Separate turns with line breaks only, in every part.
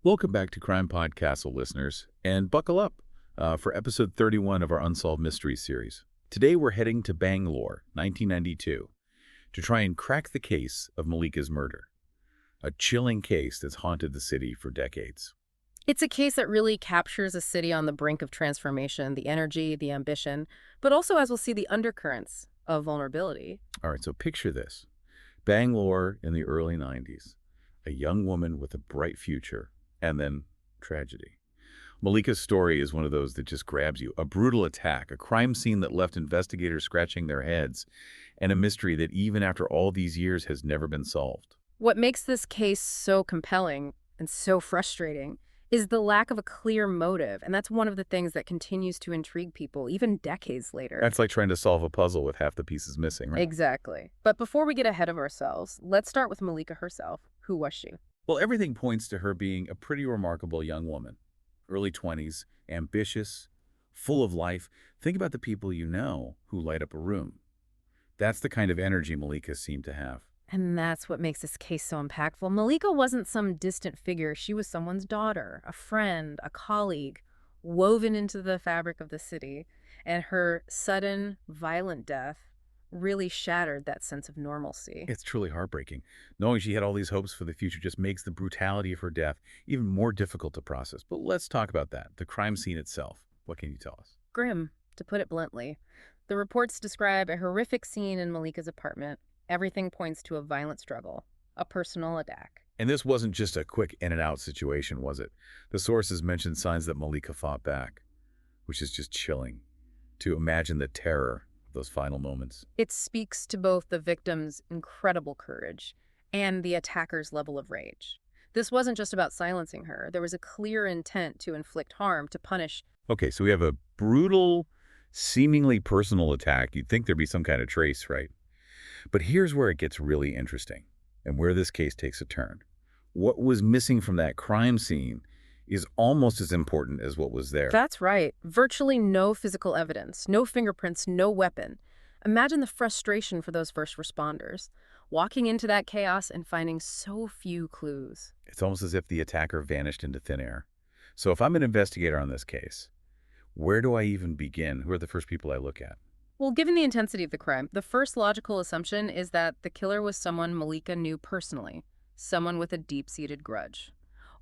Welcome back to CrimePod Castle, listeners, and buckle up for episode 31 of our Unsolved Mysteries series. Today we're heading to Bangalore, 1992, to try and crack the case of Mallika's murder, a chilling case that's haunted the city for decades.
It's a case that really captures a city on the brink of transformation, the energy, the ambition, but also, as we'll see, the undercurrents of vulnerability.
All right, so picture this. Bangalore in the early 90s, a young woman with a bright future, and then tragedy. Mallika's story is one of those that just grabs you. A brutal attack, a crime scene that left investigators scratching their heads, and a mystery that even after all these years has never been solved.
What makes this case so compelling and so frustrating is the lack of a clear motive, and that's one of the things that continues to intrigue people even decades later.
That's like trying to solve a puzzle with half the pieces missing, right?
Exactly. But before we get ahead of ourselves, let's start with Mallika herself. Who was she?
Well, everything points to her being a pretty remarkable young woman. Early 20s, ambitious, full of life. Think about the people you know who light up a room. That's the kind of energy Mallika seemed to have.
And that's what makes this case so impactful. Mallika wasn't some distant figure. She was someone's daughter, a friend, a colleague, woven into the fabric of the city. And her sudden, violent death really shattered that sense of normalcy.
It's truly heartbreaking. Knowing she had all these hopes for the future just makes the brutality of her death even more difficult to process. But let's talk about that, the crime scene itself. What can you tell us?
Grim, to put it bluntly. The reports describe a horrific scene in Mallika's apartment. Everything points to a violent struggle, a personal attack.
And this wasn't just a quick in-and-out situation, was it? The sources mentioned signs that Mallika fought back, which is just chilling to imagine the terror of those final moments.
It speaks to both the victim's incredible courage and the attacker's level of rage. This wasn't just about silencing her. There was a clear intent to inflict harm, to punish.
Okay, so we have a brutal, seemingly personal attack. You'd think there'd be some kind of trace, right? But here's where it gets really interesting and where this case takes a turn. What was missing from that crime scene is almost as important as what was there.
That's right. Virtually no physical evidence, no fingerprints, no weapon. Imagine the frustration for those first responders, walking into that chaos and finding so few clues.
It's almost as if the attacker vanished into thin air. So if I'm an investigator on this case, where do I even begin? Who are the first people I look at?
Well, given the intensity of the crime, the first logical assumption is that the killer was someone Mallika knew personally, someone with a deep-seated grudge,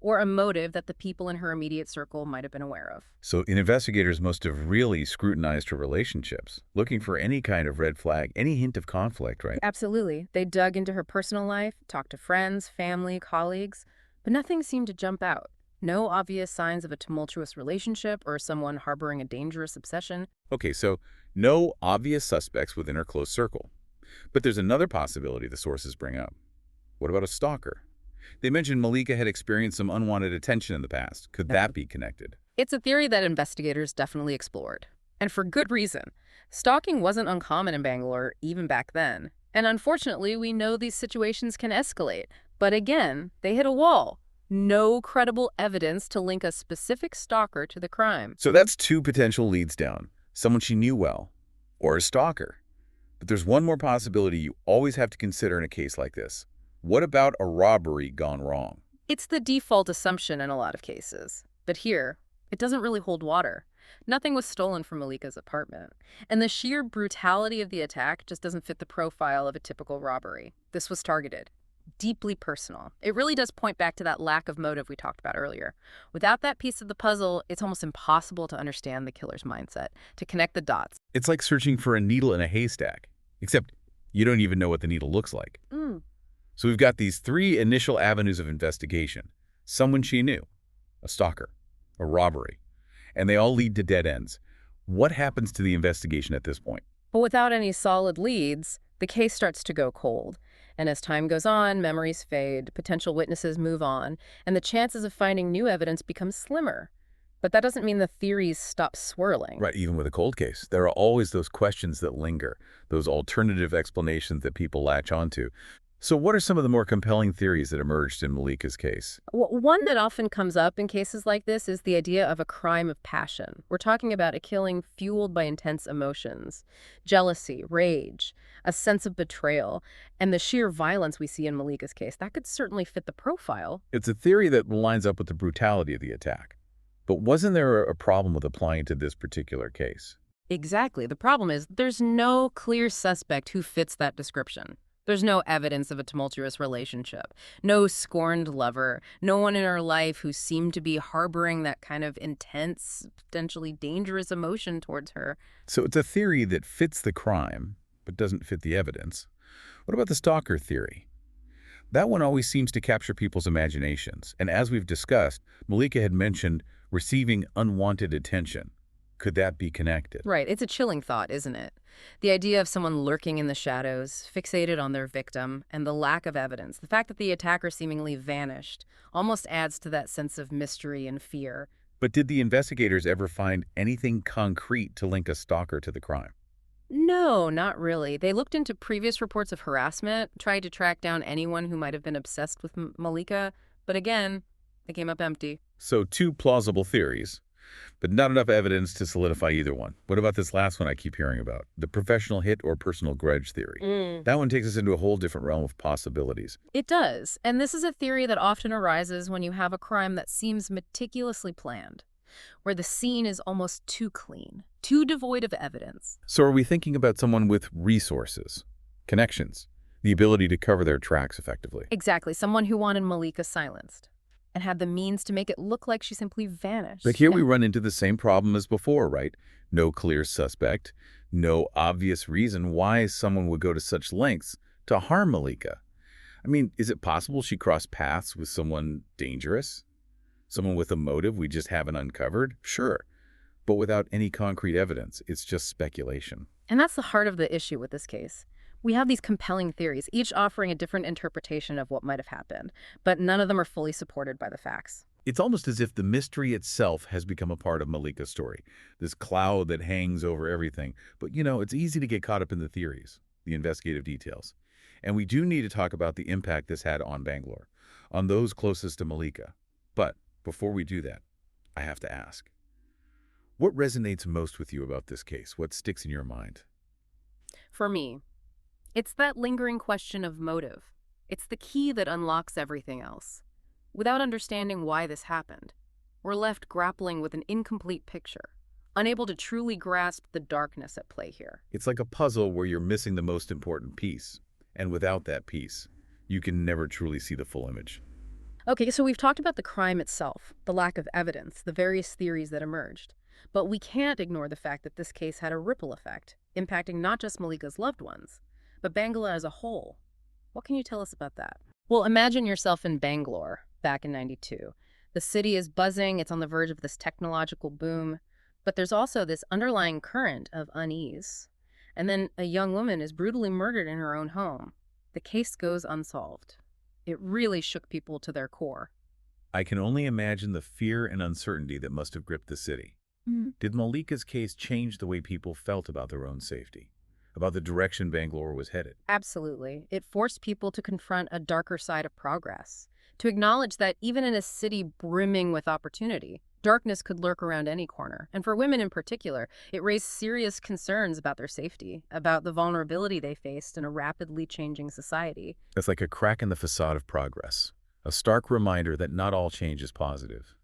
or a motive that the people in her immediate circle might have been aware of.
So investigators must have really scrutinized her relationships, looking for any kind of red flag, any hint of conflict, right?
Absolutely. They dug into her personal life, talked to friends, family, colleagues, but nothing seemed to jump out. No obvious signs of a tumultuous relationship or someone harboring a dangerous obsession.
Okay, so no obvious suspects within her close circle. But there's another possibility the sources bring up. What about a stalker? They mentioned Mallika had experienced some unwanted attention in the past. Could that be connected?
It's a theory that investigators definitely explored. And for good reason. Stalking wasn't uncommon in Bangalore even back then. And unfortunately, we know these situations can escalate. But again, they hit a wall. No credible evidence to link a specific stalker to the crime.
So that's two potential leads down. Someone she knew well, or a stalker. But there's one more possibility you always have to consider in a case like this. What about a robbery gone wrong?
It's the default assumption in a lot of cases. But here, it doesn't really hold water. Nothing was stolen from Mallika's apartment. And the sheer brutality of the attack just doesn't fit the profile of a typical robbery. This was targeted. Deeply personal. It really does point back to that lack of motive we talked about earlier. Without that piece of the puzzle, it's almost impossible to understand the killer's mindset, to connect the dots.
It's like searching for a needle in a haystack, except you don't even know what the needle looks like. So we've got these three initial avenues of investigation. Someone she knew, a stalker, a robbery, and they all lead to dead ends. What happens to the investigation at this point?
But without any solid leads, the case starts to go cold. And as time goes on, memories fade, potential witnesses move on, and the chances of finding new evidence become slimmer. But that doesn't mean the theories stop swirling.
Right, even with a cold case, there are always those questions that linger, those alternative explanations that people latch onto. So what are some of the more compelling theories that emerged in Mallika's case?
One that often comes up in cases like this is the idea of a crime of passion. We're talking about a killing fueled by intense emotions, jealousy, rage, a sense of betrayal, and the sheer violence we see in Mallika's case. That could certainly fit the profile.
It's a theory that lines up with the brutality of the attack. But wasn't there a problem with applying to this particular case?
Exactly. The problem is there's no clear suspect who fits that description. There's no evidence of a tumultuous relationship, no scorned lover, no one in her life who seemed to be harboring that kind of intense, potentially dangerous emotion towards her.
So it's a theory that fits the crime, but doesn't fit the evidence. What about the stalker theory? That one always seems to capture people's imaginations. And as we've discussed, Mallika had mentioned receiving unwanted attention. Could that be connected?
Right, it's a chilling thought, isn't it? The idea of someone lurking in the shadows, fixated on their victim, and the lack of evidence, the fact that the attacker seemingly vanished, almost adds to that sense of mystery and fear.
But did the investigators ever find anything concrete to link a stalker to the crime?
No, not really. They looked into previous reports of harassment, tried to track down anyone who might have been obsessed with Mallika, but again, they came up empty.
So two plausible theories, but not enough evidence to solidify either one. What about this last one I keep hearing about, the professional hit or personal grudge theory? That one takes us into a whole different realm of possibilities.
It does, and this is a theory that often arises when you have a crime that seems meticulously planned, where the scene is almost too clean, too devoid of evidence.
So are we thinking about someone with resources, connections, the ability to cover their tracks effectively?
Exactly, someone who wanted Mallika silenced and had the means to make it look like she simply vanished.
But here we run into the same problem as before, right? No clear suspect, no obvious reason why someone would go to such lengths to harm Mallika. I mean, is it possible she crossed paths with someone dangerous? Someone with a motive we just haven't uncovered? Sure. But without any concrete evidence, it's just speculation.
And that's the heart of the issue with this case. We have these compelling theories, each offering a different interpretation of what might have happened, but none of them are fully supported by the facts.
It's almost as if the mystery itself has become a part of Mallika's story, this cloud that hangs over everything. But, it's easy to get caught up in the theories, the investigative details. And we do need to talk about the impact this had on Bangalore, on those closest to Mallika. But before we do that, I have to ask, what resonates most with you about this case? What sticks in your mind?
For me, it's that lingering question of motive. It's the key that unlocks everything else. Without understanding why this happened, we're left grappling with an incomplete picture, unable to truly grasp the darkness at play here.
It's like a puzzle where you're missing the most important piece. And without that piece, you can never truly see the full image.
Okay, so we've talked about the crime itself, the lack of evidence, the various theories that emerged. But we can't ignore the fact that this case had a ripple effect, impacting not just Mallika's loved ones, but Bangalore as a whole. What can you tell us about that? Well, imagine yourself in Bangalore back in '92. The city is buzzing, it's on the verge of this technological boom, but there's also this underlying current of unease. And then a young woman is brutally murdered in her own home. The case goes unsolved. It really shook people to their core.
I can only imagine the fear and uncertainty that must have gripped the city. Did Mallika's case change the way people felt about their own safety, about the direction Bangalore was headed?
Absolutely. It forced people to confront a darker side of progress, to acknowledge that even in a city brimming with opportunity, darkness could lurk around any corner. And for women in particular, it raised serious concerns about their safety, about the vulnerability they faced in a rapidly changing society.
It's like a crack in the facade of progress, a stark reminder that not all change is positive,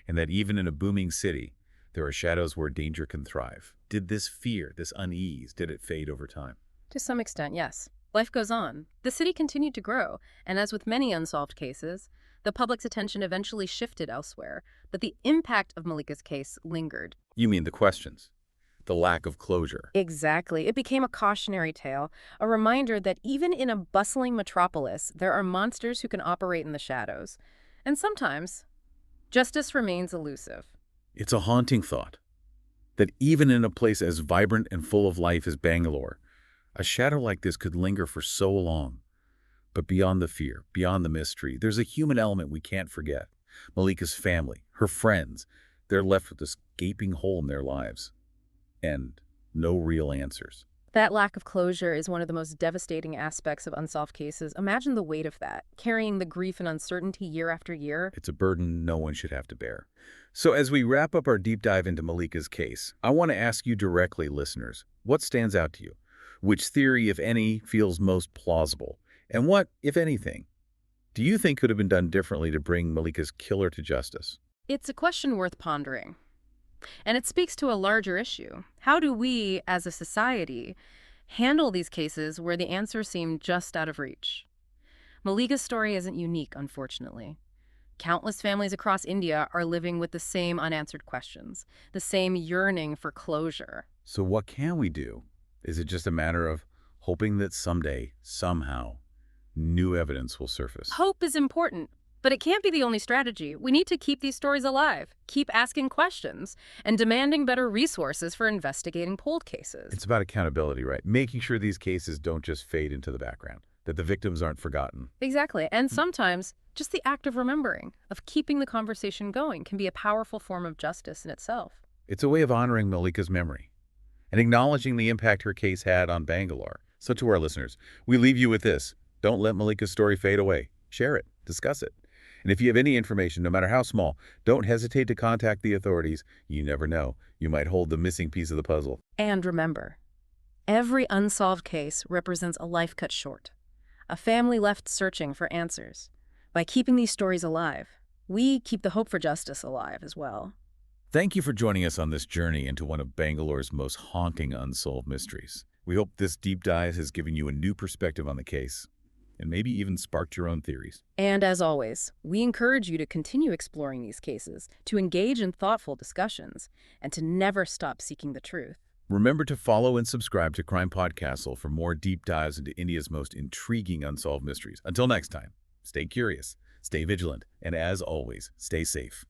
and that even in a booming city, there are shadows where danger can thrive. Did this fear, this unease, did it fade over time?
To some extent, yes. Life goes on. The city continued to grow, and as with many unsolved cases, the public's attention eventually shifted elsewhere, but the impact of Mallika's case lingered.
You mean the questions, the lack of closure.
Exactly. It became a cautionary tale, a reminder that even in a bustling metropolis, there are monsters who can operate in the shadows. And sometimes, justice remains elusive.
It's a haunting thought that even in a place as vibrant and full of life as Bangalore, a shadow like this could linger for so long. But beyond the fear, beyond the mystery, there's a human element we can't forget. Mallika's family, her friends, they're left with this gaping hole in their lives. And no real answers.
That lack of closure is one of the most devastating aspects of unsolved cases. Imagine the weight of that, carrying the grief and uncertainty year after year.
It's a burden no one should have to bear. So as we wrap up our deep dive into Mallika's case, I want to ask you directly, listeners, what stands out to you? Which theory, if any, feels most plausible? And what, if anything, do you think could have been done differently to bring Mallika's killer to justice?
It's a question worth pondering. And it speaks to a larger issue. How do we, as a society, handle these cases where the answers seem just out of reach? Mallika's story isn't unique, unfortunately. Countless families across India are living with the same unanswered questions, the same yearning for closure.
So what can we do? Is it just a matter of hoping that someday, somehow, new evidence will surface?
Hope is important, but it can't be the only strategy. We need to keep these stories alive, keep asking questions, and demanding better resources for investigating cold cases.
It's about accountability, right? Making sure these cases don't just fade into the background, that the victims aren't forgotten.
Exactly. And sometimes just the act of remembering, of keeping the conversation going, can be a powerful form of justice in itself.
It's a way of honoring Mallika's memory and acknowledging the impact her case had on Bangalore. So to our listeners, we leave you with this. Don't let Mallika's story fade away. Share it. Discuss it. And if you have any information, no matter how small, don't hesitate to contact the authorities. You never know. You might hold the missing piece of the puzzle.
And remember, every unsolved case represents a life cut short, a family left searching for answers. By keeping these stories alive, we keep the hope for justice alive as well.
Thank you for joining us on this journey into one of Bangalore's most haunting unsolved mysteries. We hope this deep dive has given you a new perspective on the case and maybe even sparked your own theories.
And as always, we encourage you to continue exploring these cases, to engage in thoughtful discussions, and to never stop seeking the truth.
Remember to follow and subscribe to CrimePod Castle for more deep dives into India's most intriguing unsolved mysteries. Until next time, stay curious, stay vigilant, and as always, stay safe.